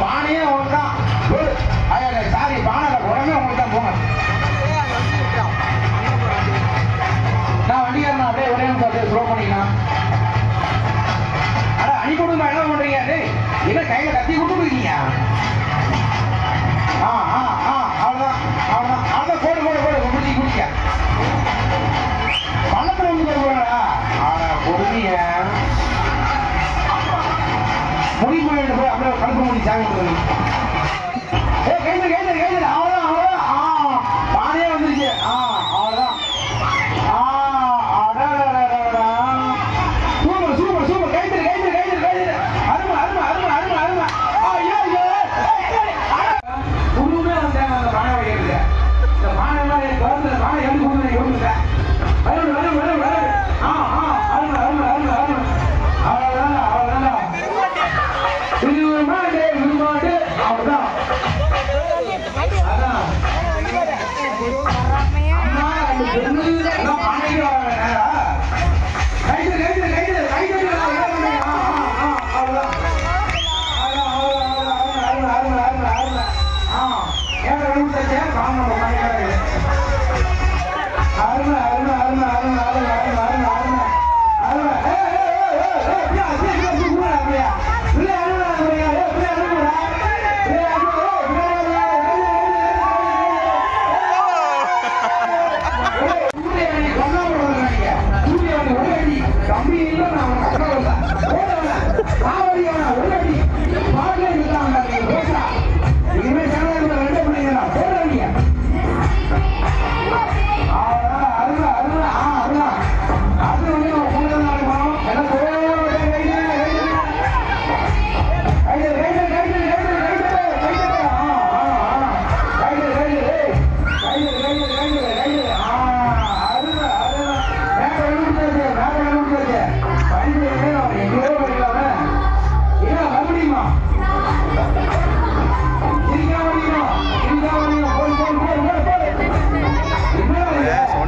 பானையே ஒன்றுதான். சாரி, பானை உடனே உங்களுக்கு தான் போங்க. நான் வண்டிக்காரன் அப்படியே ஒரே நிமிஷம் ஸ்லோ பண்ணிக்கலாம். அட அணி கொடுங்க, என்ன பண்றீங்க? என்ன கையில கத்தி கொடுத்துருக்கீங்க? அவ்வளவுதான் அவ்வளவுதான் அவ்வளவுதான். போடு போடு போடு குடிச்சி குடிக்க பணத்துல வந்து கொடுக்குறாங்களா? ஆனா கொடுங்க முடி போயிட்டு போய் அப்படியே கழுப்பு முடி சாமி கொடுக்குறீங்க. கைது கைது கைது. அவ்வளவுதான் அவ்வளவுதான். பானையே வந்துருச்சு. அவ்வளவுதான். Super super super. கைது கைது கைது கைது. அருமை அருமை அருமை அருமை அருமை. ஐயோ ஐயோ குழுமே வந்தேன். அந்த பானை வைக்கிறது இந்த பானை எல்லாம் கவர்ந்து பானை எப்படி கொடுங்க யோசிச்சேன். வரும் வரும் வரும் வரும். அருமை அருமை அருமை அருமை. அவ்வளவுதான் அவ்வளவுதான். விரும்பாடு விரும்பாடு. அவ்வளவுதான். அதான் அம்மா அந்த பெண்ணு எல்லாம் பானைக்கு வர நேரா. கைது கைது கைது கைது. அவ்வளவுதான். அருமை அருமை அருமை அருமை அருமை அருமை அருமை அருமை அருமை. கம்பி இல்லை நான் கஷ்டப்படல காவடியான ஒரு அடி பாடல இருக்காங்க. இனிமே சேனல் ரெண்டு பிள்ளைங்களா போடுறீங்க. அருமை அருமை. அதுதான் அது வந்து உங்களுக்கு நாளைக்கு எனக்கு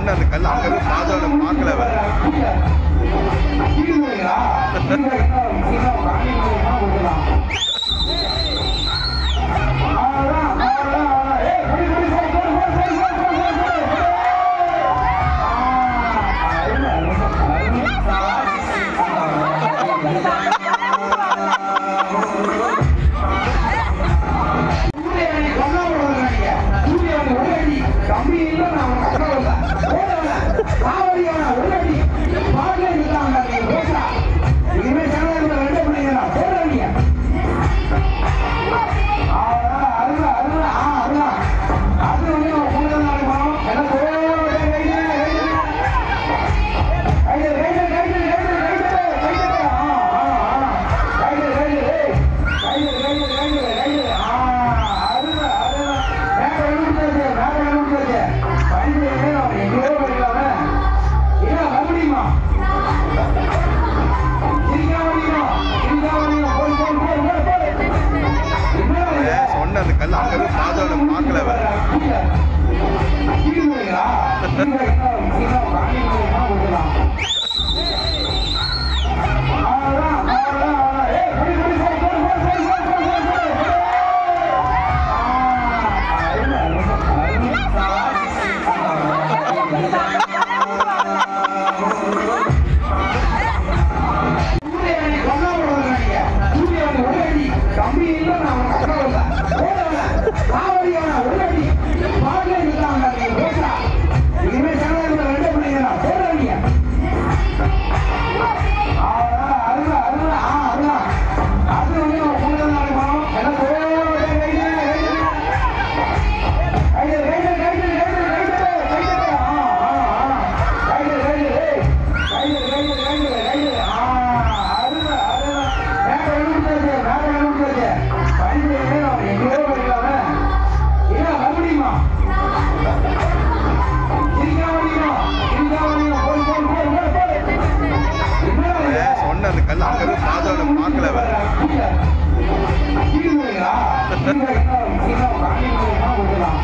அந்த கல் அங்க பாதோட பார்க்கல கம்பி இல்லை நான் கஷ்டப்படல காவடியான ஒரு அடி பாடல இருக்காங்க. இனிமே சேனல் ரெண்டு பிள்ளைங்களா போடுறீங்க. அருமை அருமை. அதுதான் அது வந்து உங்களுக்கு நாளைக்கு வரும். எனக்கு சொன்ன அந்த கல் அங்க பாதோட பார்க்கல கம்பி இல்லை நான் கஷ்டப்படல காவடியான ஒரு அடி பாடல இருக்காங்க. இனிமே சேனல் ரெண்டு பிள்ளைங்களா போடுறீங்க. அருமை அருமை. அதுதான் அது வந்து உங்களுக்கு நாளைக்கு வரும். எனக்கு சொன்ன அந்த கல் அங்க பாதோட பார்க்கல இன்னும் காலையில் கொடுக்கலாம்